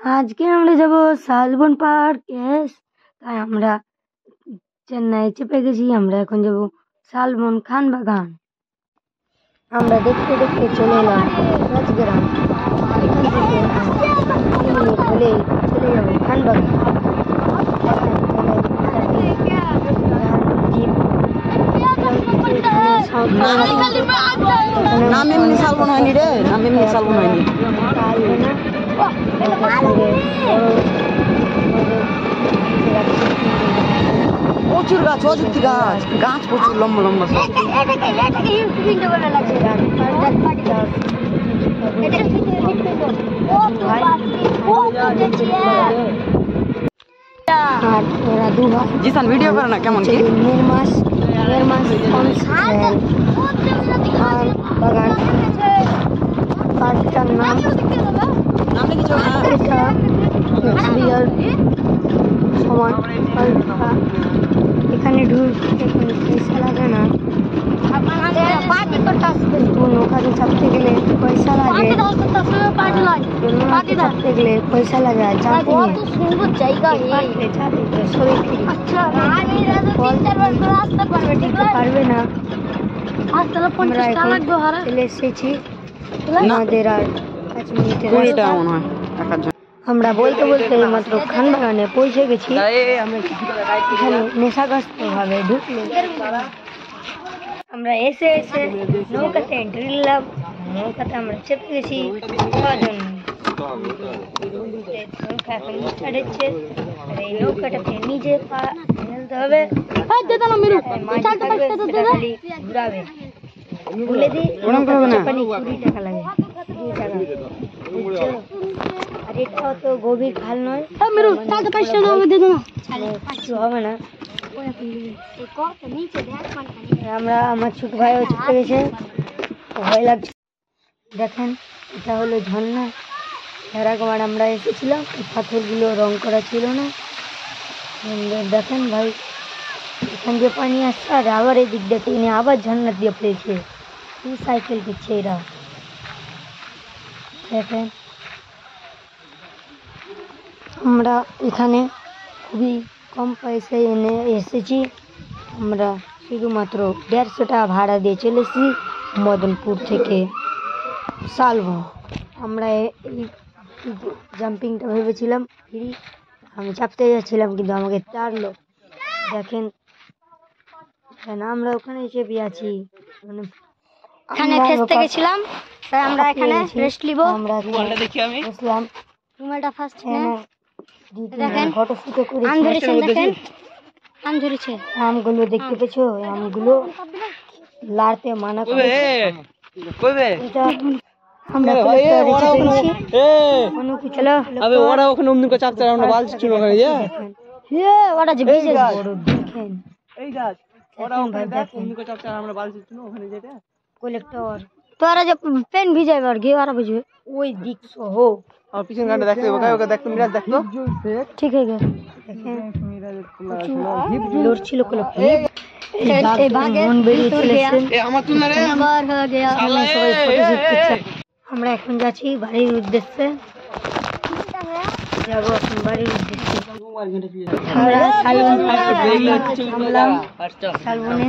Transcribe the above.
আজকে আমরা যাব শালবন পার্ক। তাই আমরা চেন্নাই চেপে গেছি। আমরা এখন যাব শালবন খান বাগান। আমরা দেখতে দেখতে চলে এলাম রাজগ্রাম। এখান থেকে 3 মিনিট হলেই চলে যাব খান বাগান। নাম এমনি শালবন হয়নি রে, নাম এমনি শালবন হয়নি। প্রচুর গাছ, অযুক্তি গাছ, গাছ প্রচুর লম্বা লম্বা। জিসান ভিডিও করে না কেমন কি বাগান পার্কটার নাম সময় এখানে ঢুকতে কোনো পয়সা লাগে না। ওখানে চাপতে গেলে পয়সা লাগে, চাপতে গেলে পয়সা লাগে। পারবে না। আমরা চলে এসেছি আমাদের আর 5 মিনিটের রাস্তা। আমরা বলতে বলতে মাত্র খান বাগানে পৌঁছে গেছি। এখানে নেশাগ্রস্ত ভাবে ঢুকলে আমরা এসে নৌকাতে এন্ট্রি নিলাম। নৌকাতে আমরা চেপে গেছি। এই নৌকাটাতে নিজে পা ফেলতে হবে, ঘুরাবে। বলে দিই 20 টাকা লাগে, 2 টাকা। আর এটা তো গভীর খাল নয়, কিছু হবে না। আমরা আমার ছোট ভাইও চেপে গেছে, ভয় লাগছে। দেখেন এটা হলো ঝর্ণা। এর একবার আমরা এসেছিলাম, পাথরগুলো রং করা ছিল না। দেখেন ভাই, এখান দিয়ে পানি আসছে আর আবার এই দিক দেখে আবার ঝর্ণা দিয়ে পড়েছে। সাইকেল দিচ্ছে এরা। দেখেন আমরা এখানে খুবই কম পয়সায় এসেছি। আমরা শুধুমাত্র 150 টাকা ভাড়া দিয়ে চলেছি মদনপুর থেকে শালবন। আমরা এই জাম্পিংটা ভেবেছিলাম ফ্রি, আমি চাপতে যাচ্ছিলাম কিন্তু আমাকে তাড়লো। দেখেন আমরা ওখানে চেপে আছি, এখানে ফেসতে গেছিলাম। তাই আমরা এখানে রেস্ট নিব। আমরা বসলাম রুমালটা ফার্স্ট দেখেন ফটোশুট করে আম ধরেছে। দেখেন আম ধরেছে, আমগুলো দেখতে পেছো? আমগুলো লাড়তে মানা করে। আমরা ওখানে অমনি করে চাপতে আমরা বালতি ছিল ওখানে। ওটা যে বেশি বড় দেখেন এই গাছ, ওটা ওখানে দেখ অমনি করে চাপতে আমরা বালতি ছিল ওখানে যেটা কলেক্টর। তোরা যে পেন ভিজাইবে আর ঘিয়ে ওরা বুঝবে ওই দিক সহ। আর পিছন গানটা দেখতে ওকে দেখতে মিরাজ দেখতো ঠিক হয়ে গেল। দেখেন লড়ছিল কলেক্টর। এই ভাগে মন বেরিয়ে চলেছে। আমার তুই না রে আবার হয়ে গেল। সবাই ফটোশুট করছে। আমরা এখন যাচ্ছি বাড়ির উদ্দেশ্যে। যাবো এখন বাড়ির উদ্দেশ্যে। আমরা শালবন পার্কে থামলাম। শালবনে